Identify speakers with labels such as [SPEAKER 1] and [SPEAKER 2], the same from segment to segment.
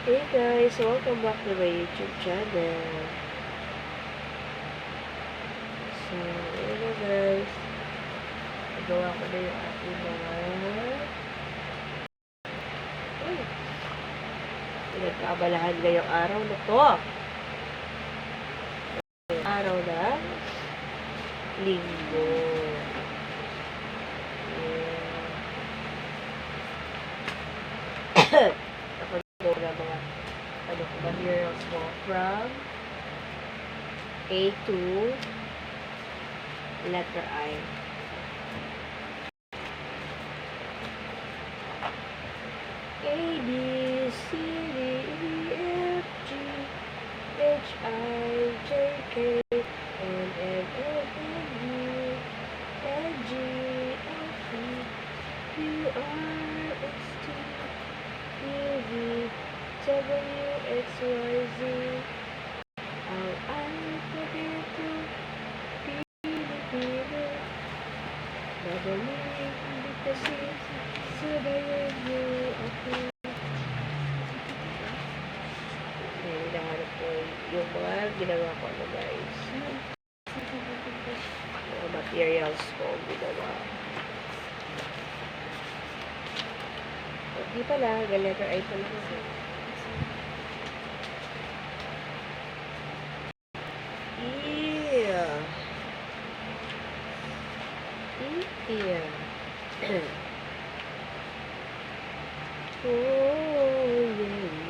[SPEAKER 1] Hey guys, welcome back to my YouTube channel. So, ayun na guys. Nagawa ko na yung aking mga pinagkaabalahan ngayong araw na to. Araw ng linggo. Nakagawa na mga materials mo from A to letter I. A, B, C, D, E, F, G, H, I, J, K, L, M, N, O, P, Q, R, S, T, U, V, W, X, Y, Z. Ang alphabeto, Pilipino. Madaling bigkasin, sabayan niyo ako. Hinahanap ko yung mga ginawa ko na guys. Mga materials ko ginawa. Hindi pala, letter I pala kasi. Yeah. Oh, yeah.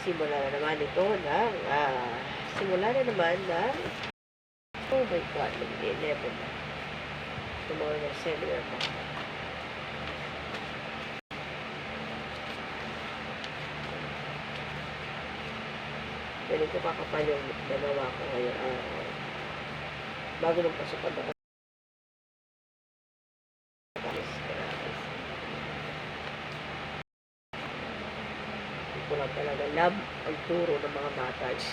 [SPEAKER 1] Simula na naman ito ng simula na naman ng oh my god, mag-11 na. Tomorrow na seminar pa. Ganito kakapal yung nagawa ko ngayon araw. Bago nung pasukan na ko lang talaga love ang turo ng mga batas.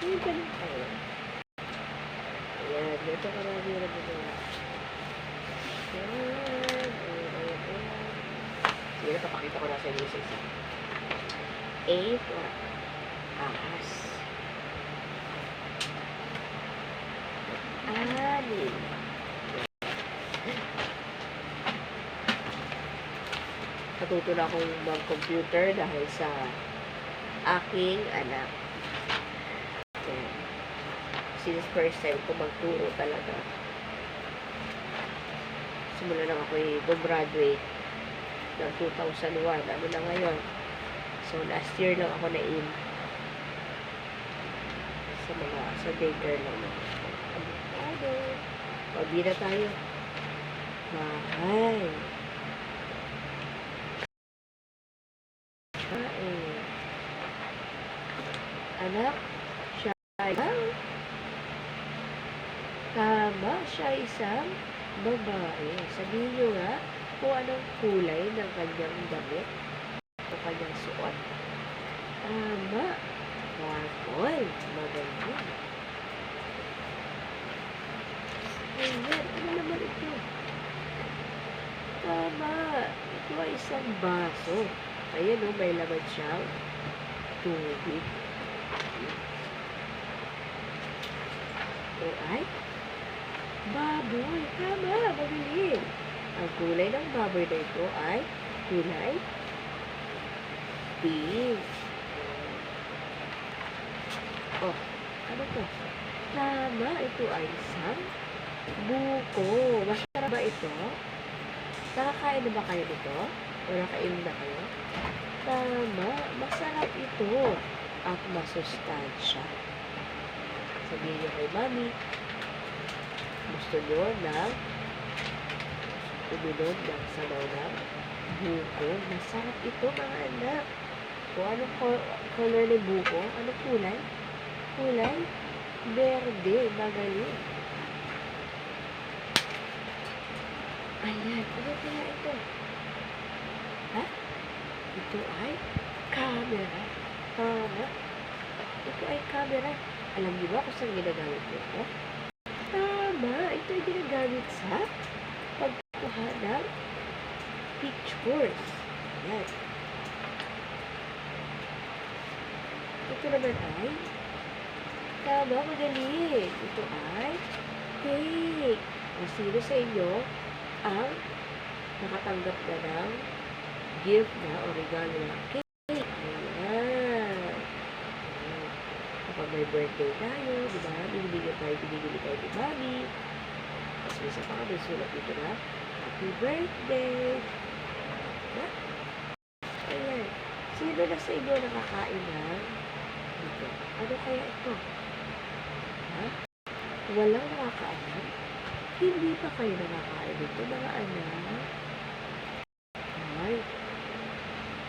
[SPEAKER 1] Yung ganun tayo. Ayan, dito karami na magawa. Ayan. Sige, napapakita ko na sa inyo isa. A for ahas. Anin. Natuto na akong mag-computer dahil sa aking anak. Ayan. Since first time ko magturo talaga. Simula lang ako i-graduate ng 2001. Ano na ngayon? So, last year lang ako na-in sa daycare lang. Abukado. Pagbi na tayo. Bahay. Anak, siya isang tama, siya isang babae. Sabihin nyo nga kung anong kulay ng kanyang damit o kanyang suot. Tama. Purple. Magaling. Ayan. Ano naman ito? Tama. Ito ay isang baso. Ayan o, may laman siyang tubig. O ay baboy. Tama, mabilis. Ang kulay ng baboy na ito ay kulay pink. Oh, ano to? Tama, ito ay isang buko. Masarap ba ito? Nakakain na ba kayo nito? O nakain na kayo? Tama, masarap ito at masustansya. Sabihin niyo kay mami, gusto niyo na uminom ng sabaw ng buko. Masarap ito mga anak. Kung anong color ng buko, anong kulay? Kulay verde. Magaling. Ayan, ano kaya ito? Ha? Ito ay camera. Tama. Ito ay camera. Alam niyo ba kung saan ginagamit mo ito? Tama. Ito ay ginagamit sa pagkuha ng pictures. Ayan. Ito naman ay tama, magaling. Ito ay cake. O sino sa inyo ang nakatanggap na ng gift na o regalo na cake? Ayan. Kapag may birthday tayo, di ba? Binibili tayo ni Mami. Tapos may isa pa nga, may sulat dito na, Happy Birthday! Diba? Ayan. Sino na sa inyo nakakain ng dito? Ano kaya ito? Ha? Walang nakakaalam? Hindi pa kayo nakakain dito, mga anak? Ay,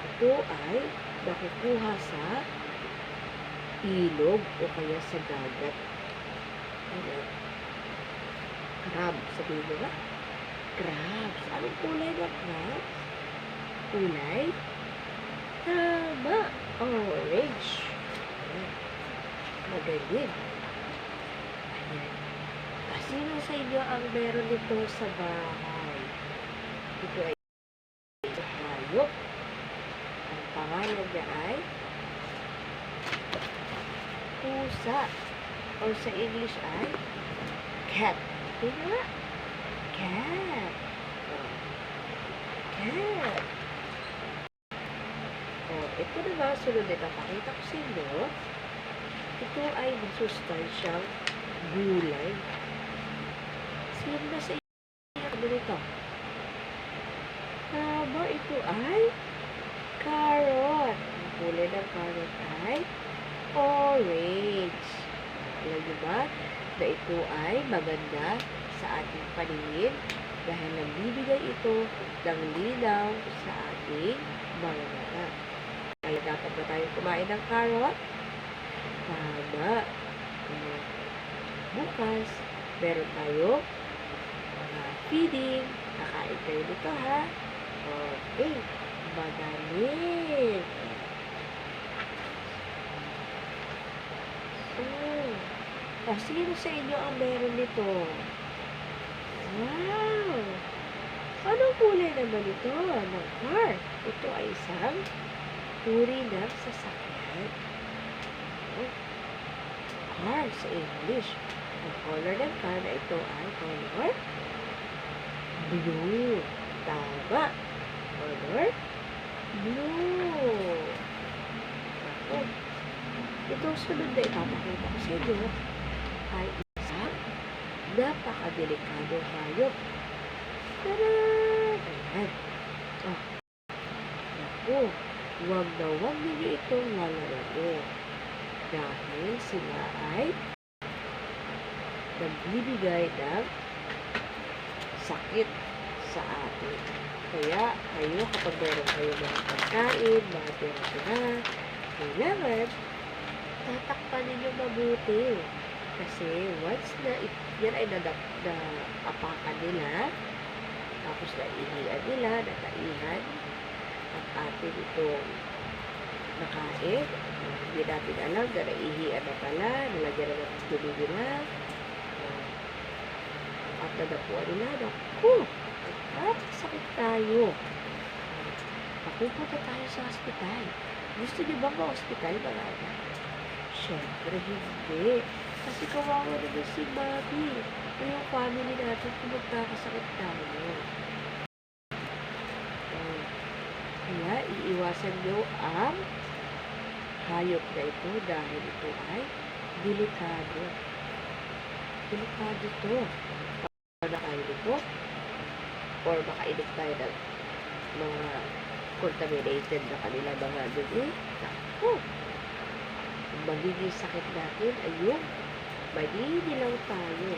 [SPEAKER 1] ito ay nakukuha sa ilog o kaya sa dagat. Ayan. Crab. Sabihin mo ba? Crabs. Anong kulay ng crabs? Kulay? Tama. Orange. Ayan. Magaling. Ayan. Sino sa inyo ang meron nito sa bahay? Ito ay hayop. Ang pangalan niya ay pusa. O sa English ay cat. Ito nga. Cat. Cat. O, ito naman, sunod na ipapakita ko sa inyo. Ito ay masustansyang gulay. Sino na sa inyo? Ano nito? Tama, ito ay carrot. Ang kulay ng carrot ay orange. Alam niyo ba na ito ay maganda sa ating paningin dahil nagbibigay ito ng linaw sa ating mga mata. Kaya dapat ba tayong kumain ng carrot? Tama. Bukas, meron tayo feeding. Kakain kayo nito, ha? Okay. Magaling. Sino sa inyo ang meron nito? Wow! Anong kulay naman ito? Ng car. Ito ay isang uri ng sasakyan. Car sa English. Ang color ng car na ito ay color blue. Tama. Color blue. Ako. Itong sunod na ipapakita ko sa inyo ay isang napakadelikadong hayop. Tara! Ayan. Naku, huwag na huwag ninyo itong lalaro. Dahil sila ay nagbibigay ng sakit sa atin. Kaya kayo, kapag meron kayo mga pagkain, mga tira-tira, kailangan tatakpan ninyo mabuti. Kasi once na yan ay naapakan nila, tapos naihian nila, nataihan, at atin itong nakain, hindi natin alam na naihian na pala, nalagyan na ng dumi nila, at nadapuan nila, naku, sakit tayo. Papupunta tayo sa hospital. Gusto niyo ba ma-hospital, mga anak? Siyempre, hindi. Kasi kawawa naman si Mami. O yung family natin kung magkakasakit tayo. Kaya, iiwasan nyo ang hayop na ito dahil ito ay delikado. Delikado to. Para kayo nito, or makainom tayo ng mga contaminated na kanila mga dumi. Naku! Ang magiging sakit natin ay yung maninilaw tayo.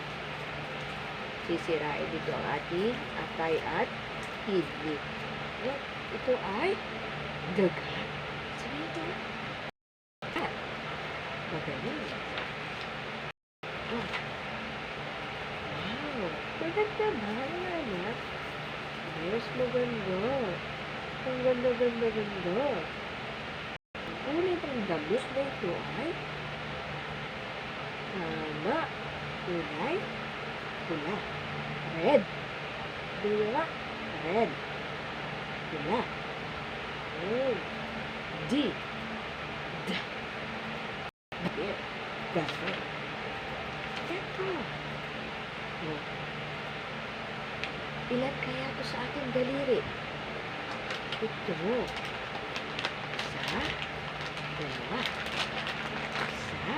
[SPEAKER 1] Sisirain dito ang ating atay at kidney. Ito ay dagat. Sabi ito. Magaling. Wow. Maganda ba? Anak? Ay, mas maganda. Ang ganda. Ang kulay ng damit na ito ay tama. Kulay pula. Red. Diba? Red. Pula. Red. D. D. Damit. Dapat. Ito. Oh. Ilan kaya ito sa ating daliri? Ito. Isa. Dalawa. Isa.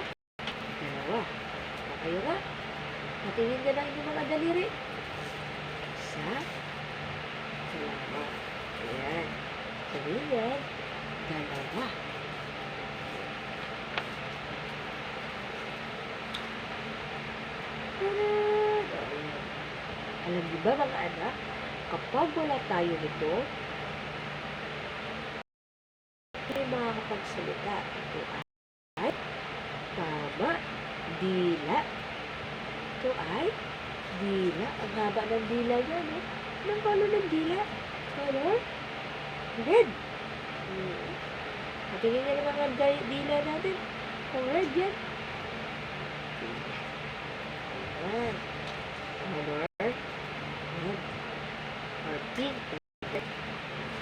[SPEAKER 1] Dalawa. Kayo nga. Patingin na lang yung mga daliri. Isa. Dalawa. Ayan. Sabihin yan. Dalawa. Ayan. Alam niyo ba mga anak, kapag wala tayo nito, hindi makakapagsalita. Ito ay tama, dila. Ito ay dila. Ang haba ng dila niya, no? Anong color ng dila? Color? Red. Patingin niya ng mga dila natin. Kung red yan. Ayan. Color? Red. Or pink.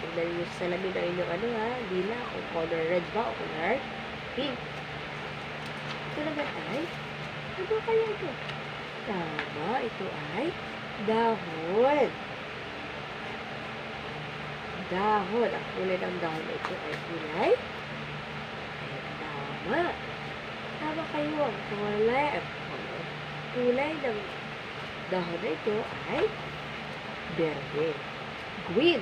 [SPEAKER 1] Tignan niyo sa salamin ng inyong dila. Kung color red ba o color pink. Ito naman ay, ano kaya ito? Tama, ito ay dahon. Dahon. Ang kulay ng dahon na ito ay kulay. Tama. Tama kayo. Ang kulay ng dahon na ito ay berde. Green.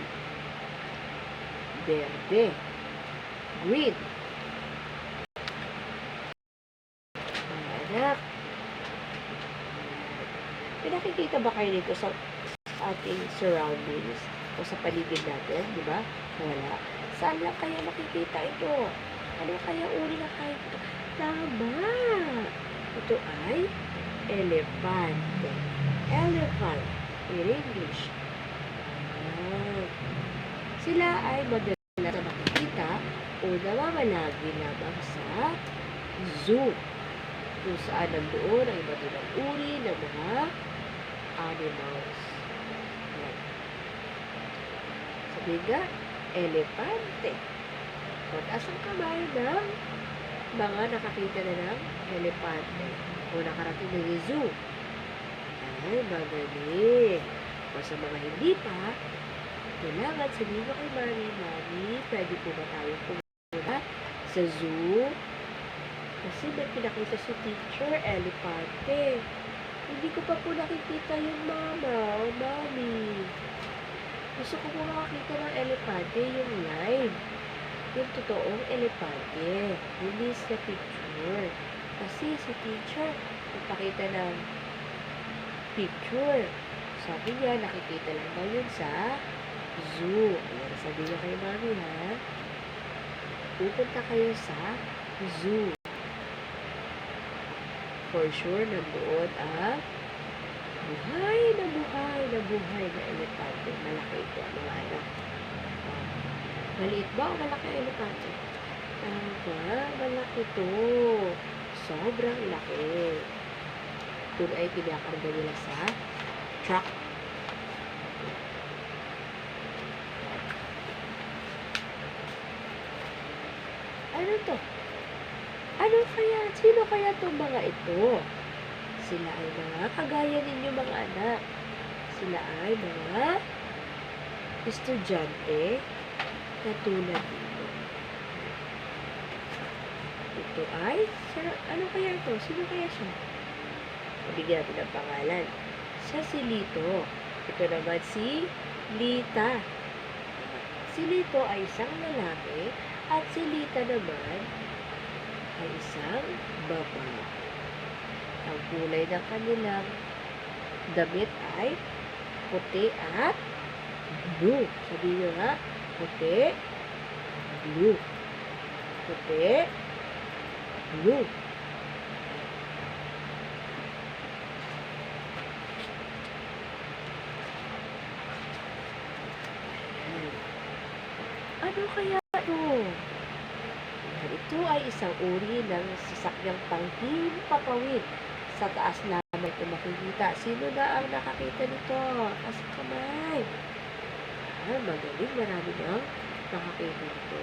[SPEAKER 1] Berde. Green. Mga anak. May nakikita ba kayo dito sa ating surroundings o sa paligid natin, di ba? Wala. Saan lang kaya nakikita ito? Ano kaya uri na kayo ito? Tama! Ito ay elefante. Elephant in English. Sila ay madalas na makikita o namamalagi lamang sa zoo. Kung saan nandoon ang iba't ibang uri ng mga animals. Yan. Sabi nga, elepante. Mataas ang kamay ng mga nakakita na ng elepante o nakarating na yung zoo. Ay, magaling. O sa mga hindi pa, kailangan sabihin mo kay Mami, pwede po ba tayo pumunta sa zoo? Kasi may pinakita si teacher, elepante. Hindi ko pa po nakikita yung mama o mami. Gusto ko po makakita ng elepante, yung live. Yung totoong elepante. Hindi sa picture. Kasi si teacher, nagpakita ng picture. Sabi niya, nakikita lang daw yun sa zoo. Ayan, sabi niya kay mami, ha? Pupunta kayo sa zoo. For sure, nandoon ang buhay na elepante. Malaki ito, mga anak. Maliit ba o malaki ang elepante? Malaki ito. Sobrang laki. Ito ay pinakarga nila sa truck. Ano to? Ano kaya? Sino kaya itong mga ito? Sila ay mga kagaya ninyo mga anak. Sila ay mga estudyante na tulad dito. Ito ay, ano kaya ito? Sino kaya siya? Bigyan natin ng pangalan. Siya si Lito. Ito naman si Lita. Si Lito ay isang lalaki at si Lita naman ay isang babae. Ang kulay ng kanilang damit ay puti at blue. Sabihin nyo nga, puti, blue. Puti, blue. Ano kaya ito? Ito ay isang uri ng sasakyang panghimpapawid. Sa taas naman ito makikita. Sino na ang nakakita nito? Taas ang kamay. Magaling. Marami na ang nakakita nito.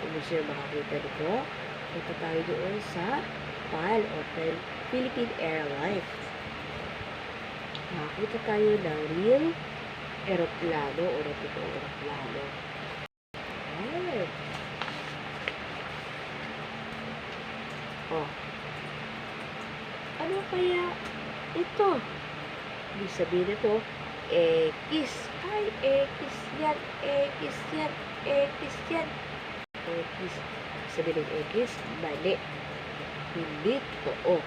[SPEAKER 1] Kung gusto nyo makakita nito, punta tayo doon sa PAL o Philippine Airlines. Makakita tayo ng real aeroplano o totoong aeroplano. Ayan. Ano kaya ito? Ibig sabihin ito, X. Ay, X yan, X yan, X yan. X. Sabihin ng X, mali. Hindi totoo.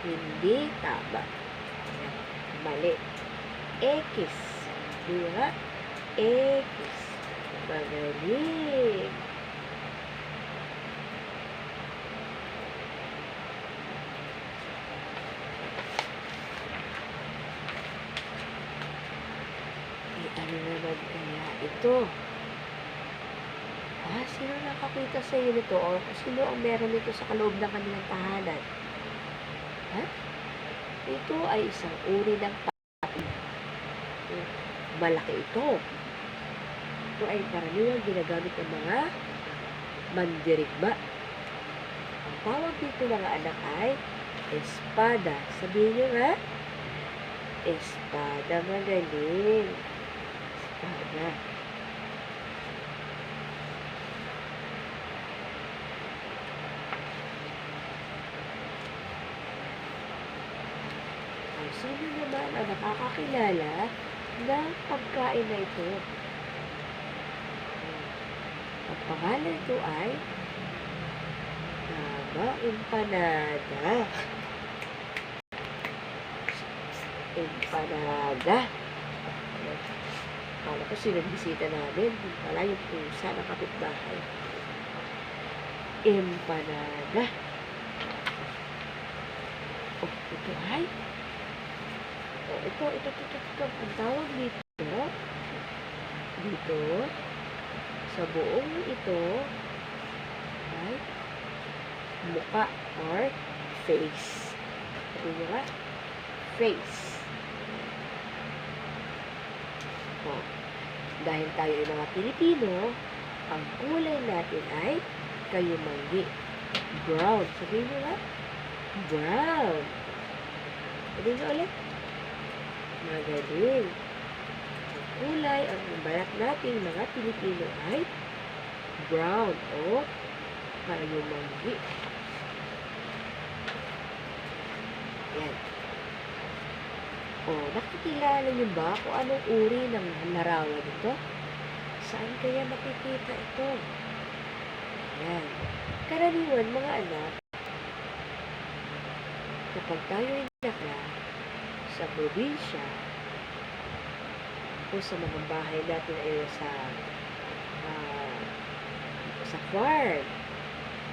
[SPEAKER 1] Hindi tama. Mali. X. Diba? X. Magaling. Ano naman kaya ito? Sino nakakita sa iyo nito? O sino ang meron nito sa kaloob ng kanilang tahanan? Ito ay isang uri ng pati. Malaki ito. Ito ay karaniwang ginagamit ng mga mandirigma. Ang tawag dito mga anak ay espada. Sabihin nyo nga, espada. Magaling. Espada. Sino naman ang nakakakilala ng pagkain na ito? Ang pangalan ito ay empanada. Empanada. Kala ko sinabisita namin. Yung pala yung pusa ng kapitbahay. Empanada. Ito ay ito. Ang tawag dito, sa buong ito, ay muka or face. Sabi nyo nga, face. Dahil tayo ay mga Pilipino, ang kulay natin ay kayumanggi. Brown. Sabi nyo nga, brown. Sabi nyo ulit, magaling. Ang kulay, ang balat natin mga Pilipino ay brown o kayumanggi. Yan. Nakikilala niyo ba kung anong uri ng larawan ito? Saan kaya makikita ito? Yan. Karaniwan mga anak, kapag tayo ay nakla sa probinsya o sa mga bahay natin ay sa farm,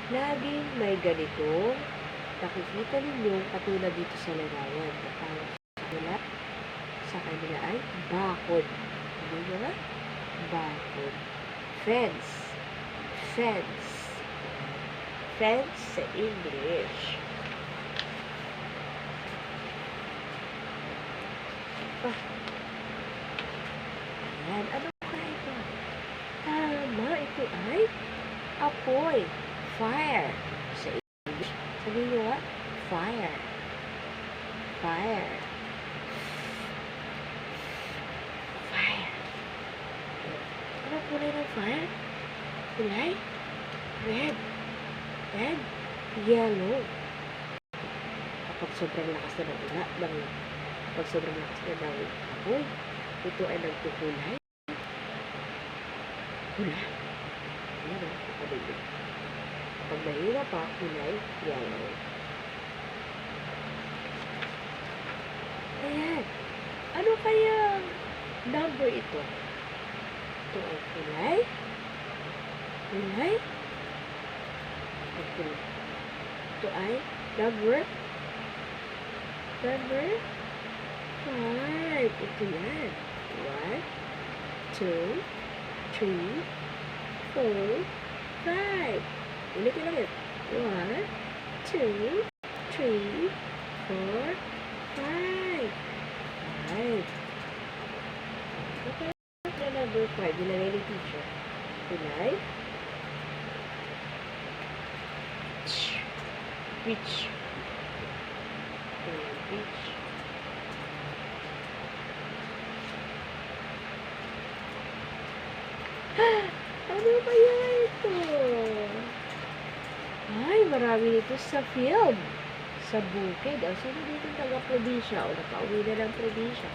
[SPEAKER 1] laging may ganitong nakikita ninyo katulad dito sa larawan. Sa kanila ay bakod. Ano nyo nga? Bakod. Fence. Fence. Fence sa English. Ayan. Ano kaya ito? Tama. Ito ay apoy. Fire. Sa English. Sabihin nyo nga, fire. Fire. Fire. Ano kulay ng fire? Kulay? Red. Red. Yellow. Kapag sobrang lakas na kapag sobrang lakas na ng apoy, ito ay nagkukulay. Pula. Ayan o, kapalilig. Kapag mahirap pa, kulay yellow. Ayan. Ano kaya number ito? Ito ay kulay. Kulay. Ito ay number 5. Ito yan. 1, 2, 3, 4, 5. Ulit. 1, 2, 3, 4, 5. 5. Okay, number 5. Nilagay ni teacher. Kulay. Peach. Peach. Ano kaya ito? Ay, marami nito sa field. Sa bukid. O, sino dito taga-probinsya? O, nakauwi na ng probinsya.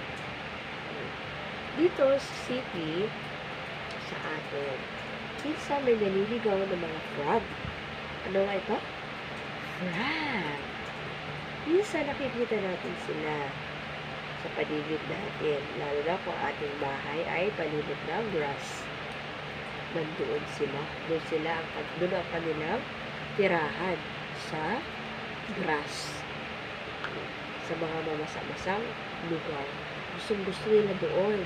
[SPEAKER 1] Dito sa city, sa atin, minsan may naliligaw ng mga frog. Ano nga ito? Frog. Minsan nakikita natin sila sa paligid natin. Lalo na kung ating bahay ay paligid ng grass. Nandoon sila. Doon ang kanilang tirahan sa grass. Sa mga mamasa-masang lugar. Gusto nila doon.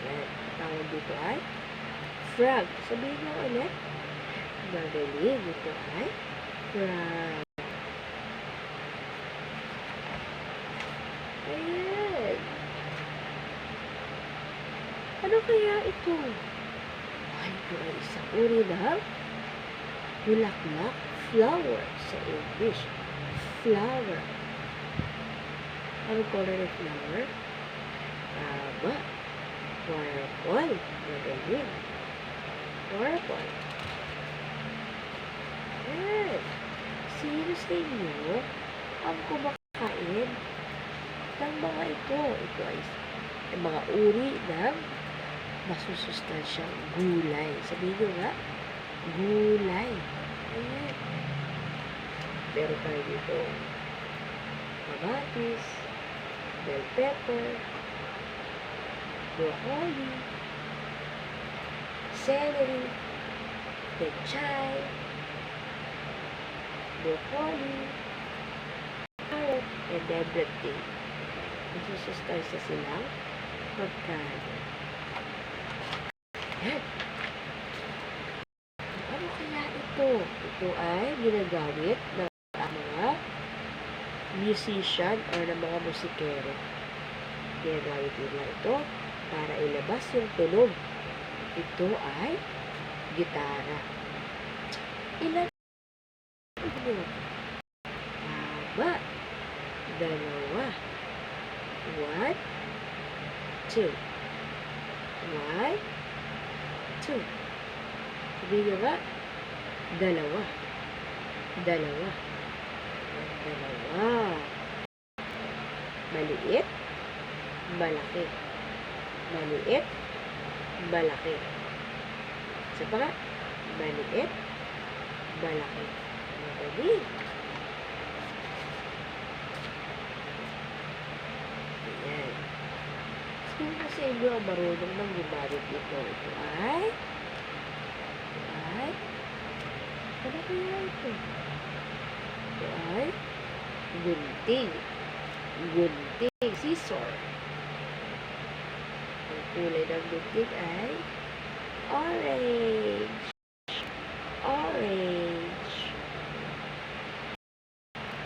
[SPEAKER 1] Yan. Tawag dito ay frog. Sabihin mo ulit. Magaling. Ito ay frog. Ayan. Ano kaya ito? Ay, ito ay isang uri ng bulaklak. Flower sa English. Flower. Anong color ng flower? Tama. Purple. Magaling. Purple. Ayan. Sino sa inyo ang kumakain ng mga ito? Ito ay mga uri ng masusustansyang gulay. Sabihin nyo nga, gulay. Ayan. Meron tayo dito kamatis, bell pepper, broccoli, celery, pechay, broccoli, carrot, and everything. Masusustansya silang pagkain. Yan. Ano kaya ito? Ito ay ginagamit ng mga musician o ng mga musikero. Ginagamit nila ito para ilabas yung tunog. Ito ay gitara. Ilan ito? Tama. 2. 1, 2. 1, 2. Sabihin nyo ba? 2. 2. Maliit, malaki. Maliit, malaki. Isa pa nga. Maliit, malaki. Magaling. Ayan. Sino sa inyo ang marunong nang gumamit ito? Ito ay ano kaya ito? Ito ay gunting. Gunting. Scissor. Ang kulay ng gunting ay orange. Orange.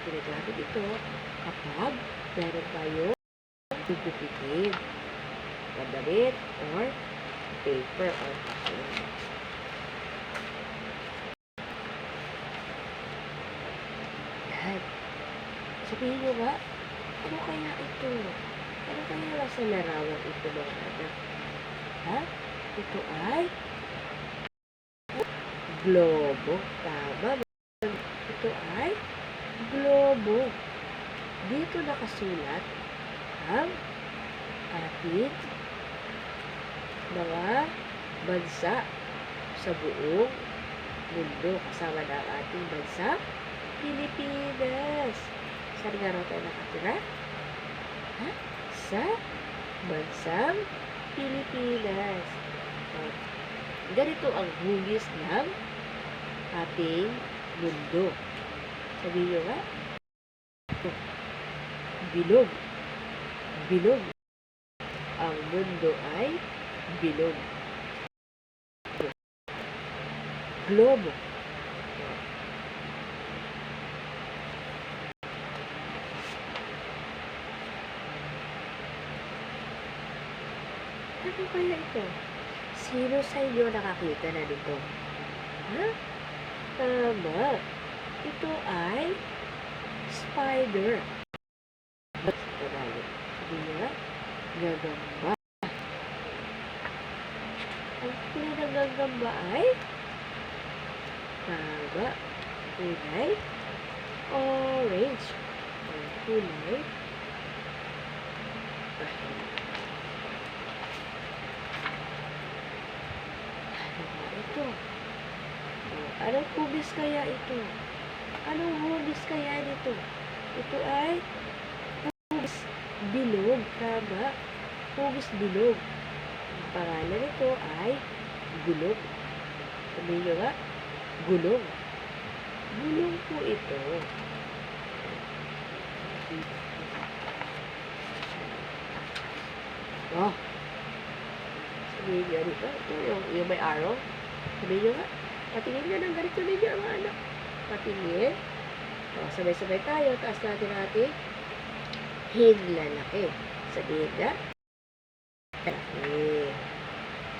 [SPEAKER 1] Ginagamit ito kapag meron tayong gugupitin. Padalit or paper or paper. Yan. Sabihin nyo nga, ano kaya ito? Ano kaya nasa larawan ito mga anak? Ha? Ito ay globo. Tama. Ito ay globo. Dito nakasulat ang ating mga bansa sa buong mundo. Kasama na ang ating bansa, Pilipinas. Saan nga raw tayo nakatira? Ha? Sa bansang Pilipinas. Ganito ang hugis ng ating mundo. Sabihin nyo nga, bilog. Bilog. Ang mundo ay bilog. Globo. Ano kaya ito? Sino sa inyo nakakita na nito? Ha? Tama. Ito ay spider. Tagalog. Sabi niya, gagamba. Ang kulay ng gagamba ay tama. Kulay orange. Ang kulay ano ba ito? Anong hugis kaya ito? Anong hugis kaya nito? Ito ay hugis bilog. Tama. Hugis bilog. Ang pangalan nito ay gulong. Sabihin nyo nga, gulong. Gulong po ito. Oh. Sabihin nyo dito. Ito yung may arrow. Sabihin nyo nga. Patingin nga ng ganito ninyo mga anak. Patingin. O, sabay-sabay tayo. Taas natin ating hinlalaki. Sabihin nga. Lalaki.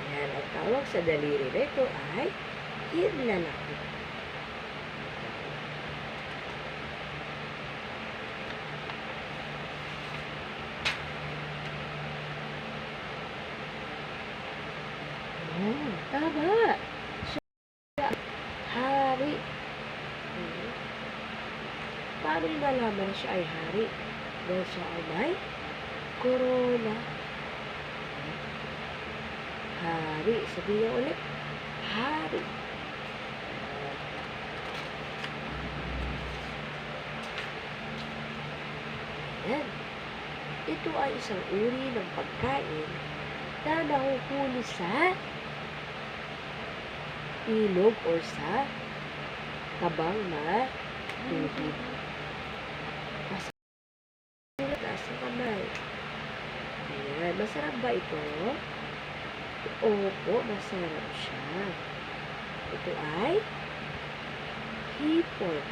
[SPEAKER 1] Yan. Ang tawag sa daliri na ito ay hinlalaki. Oh, tama. Hari. Paano yung nalaman na siya ay hari? Dahil siya ay may corona. Hari. Sabihin niya ulit. Hari. Ayan. Ito ay isang uri ng pagkain na nahuhuli sa ilog or sa tabang na tubig. Taas ang kamay. Ayan. Masarap ba ito? Opo, masarap siya. Ito ay hipon.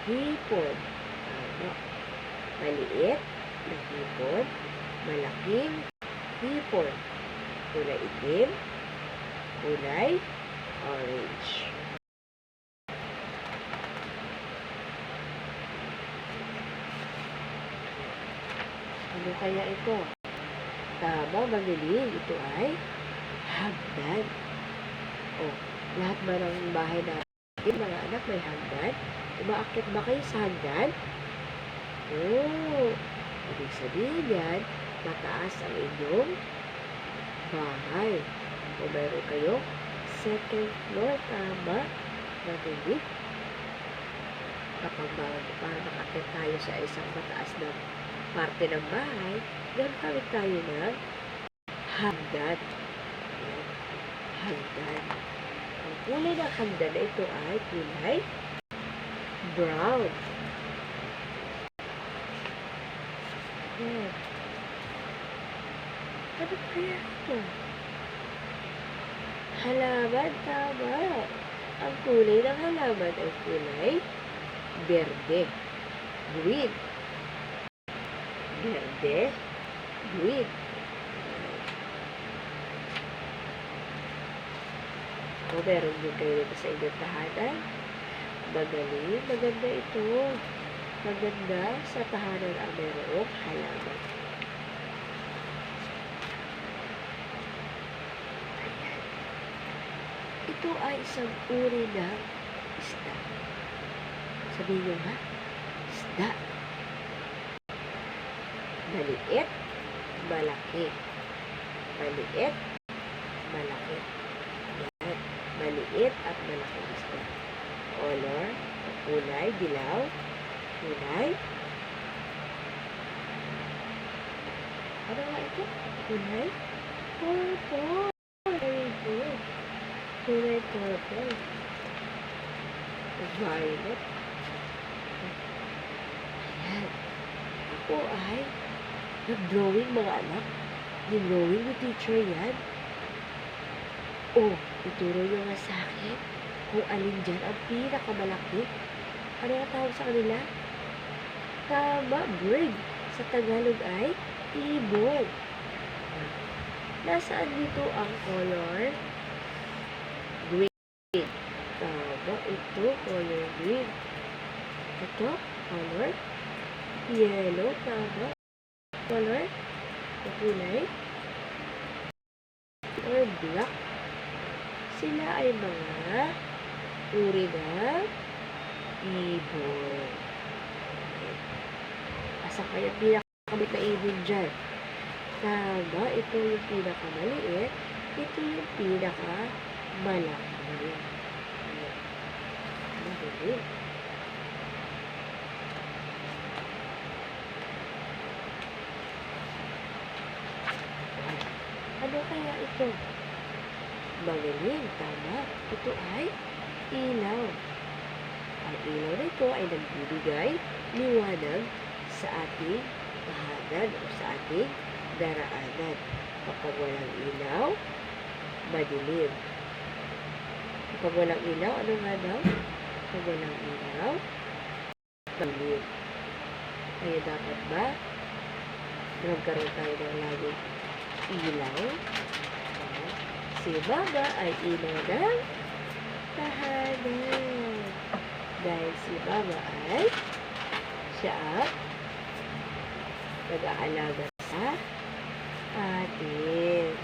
[SPEAKER 1] Hipon. Tama. Maliit na hipon. Malaking hipon. Kulay itim. Kulay orange. Ano kaya ito? Tama, magaling. Ito ay hagdan. O, lahat ba ng bahay natin, mga anak, may hagdan? Umaakyat ba kayo sa hagdan? Oh, ibig sabihin yan, mataas ang inyong bahay. O meron kayo second floor, tama, magaling. Kapag makakit tayo sa isang mataas na parte ng bahay, gamit tayo ng hagdan. Ayan, hagdan. Ang kulay ng hagdan na ito ay kulay brown. Ayan. Ano kaya ito? Halaman, tama. Ang kulay ng halaman ay kulay berde. Green. Berde. Green. O, meron din kayo dito sa inyong tahanan. Magaling. Maganda ito. Maganda sa tahanan ang merong halaman. Ito ay isang uri ng isda. Sabihin nyo ha? Isda. Maliit, malaki. Maliit, malaki. Yan. Maliit at malaki isda. Color, kulay, dilaw, kulay. Ano nga ito? Kulay? Purple. Very good. Kulay purple. Violet. Ayan. Ako ay nag-drawing mga anak. Yung drawing ni teacher yan. Oh, Ituro nyo nga sa akin kung alin dyan ang pinakamalaki. Ano ang tawag sa kanila? Tama, bird. Sa Tagalog ay ibon. Nasaan dito ang color green? Tama, ito, color green. Ito, color yellow. Tama. Color o kulay or black. Sila ay mga uri ng ibon. Asa kaya pinakamaliit na ibon dyan? Tama, ito yung pinakamaliit. Ito yung pinakamalaki. Malaki. Ano kaya ito? Magaling, tama. Ito ay ilaw. Ang ilaw na ito ay nagbibigay liwanag sa ating tahanan o sa ating daraanan. Kapag walang ilaw, madilim. Kapag walang ilaw, ano nga daw? Kapag walang ilaw, madilim. Kaya dapat ba magkaroon tayo ng laging ilaw? Si Baba ay ilaw ng tahanan. Dahil si Baba ay siya ang nag-aalaga sa atin.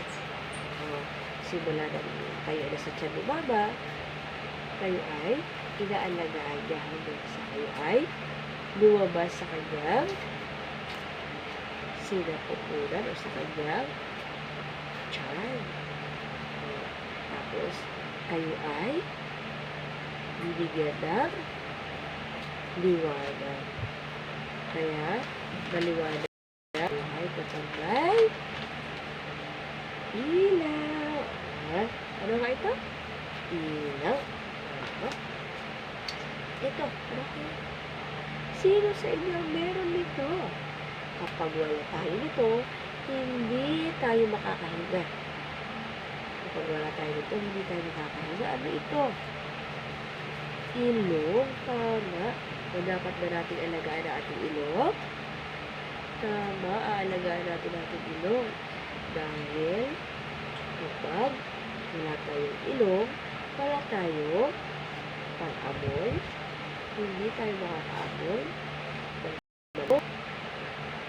[SPEAKER 1] Simula na kayo na sa tiyan ni Baba, kayo ay inaalagaan niya hanggang sa kayo ay lumabas sa kanyang sinapupunan o sa kanyang tiyan. Tapos, kayo ay bibigyan ng liwanag. Kaya, maliwanag buhay kapag may ilaw. Ano nga ito? Ilaw. Ito, ano kaya? Sino sa inyo meron nito? Kapag wala tayo nito, hindi tayo makakahinga. Kapag wala tayo nito, hindi tayo makakahinga. Ano ito? Ilong. Tama. O dapat ba natin alagaan ang ating ilong? Tama. Aalagaan natin ang ating ilong. Dahil kapag wala tayong ilong, wala tayong pang-amoy. Hindi tayo makaka-amoy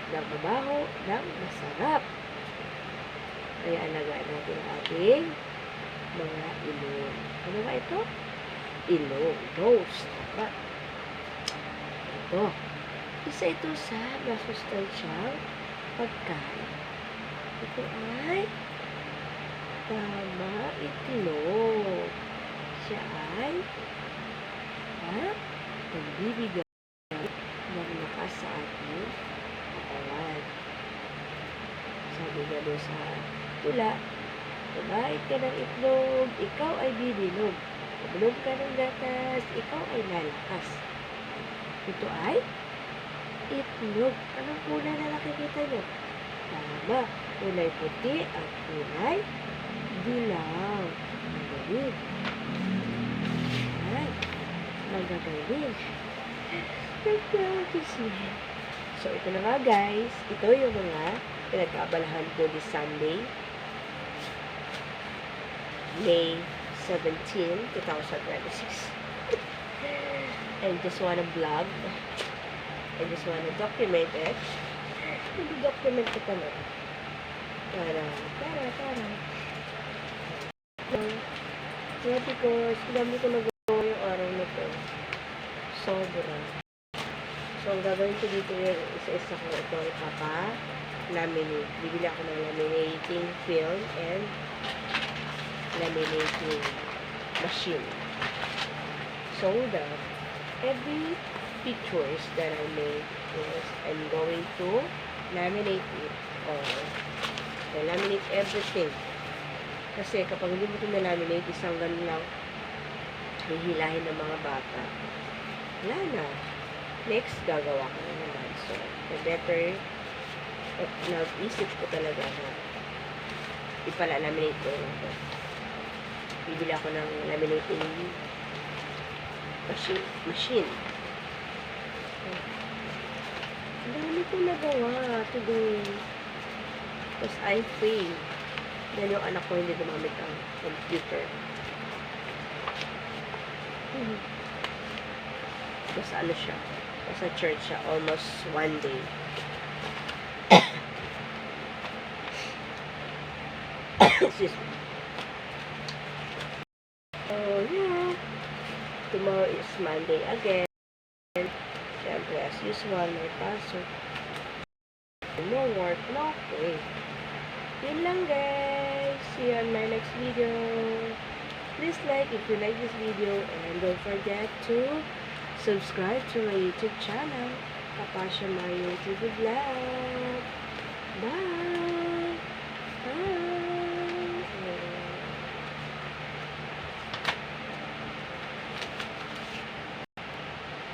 [SPEAKER 1] ng mabaho, ng masarap. Kaya alagaan natin ang ating mga ilong. Ano ba ito? Ilong. Nose. Tama. Ito. Isa ito sa masustansyang pagkain. Ito ay tama, itlog. Siya ay nagbibigay ng lakas sa ating katawan. Sabi nga doon sa tula, kumain ka ng itlog, ikaw ay bibilog. Uminom ka ng gatas, ikaw ay lalakas. Ito ay itlog. Anong kulay na nakikita nyo? Tama, kulay puti at kulay dilaw. Magaling. Ay, magagaling. So, ito na nga guys. Ito yung mga pinag-aabalahan ko this Sunday, May 17, 2026. I just wanna vlog. I just wanna document it. Document ko na. Para. Yeah, because dami ko nagawa yung araw na to. Sobra. So, ang gagawin ko dito yung isa-isa ko ito ipapa-laminate. Bibili ako ng laminating film and laminating machine. So that every pictures that I make is I'm going to laminate it or laminate everything. Kasi kapag hindi mo ito na-laminate, isang ganun lang hihilahin ng mga bata. Wala na. Next, gagawa ko na naman. So, better nag-isip ko talaga na ipala-laminate ko ito. bibili ako ng laminating machine. Ang dami ko nagawa today. Because I'm free. Dahil yung anak ko hindi gumamit ang computer. Basta ano siya. Basta church siya. Almost one day. Excuse me. Oh, yeah. Tomorrow is Monday again. Siyempre, as usual, may pasok. No work, no pay. Yun lang, guys. See you on my next video. Please like if you like this video. And don't forget to subscribe to my YouTube channel. Papasya Mario TV Vlog. Bye!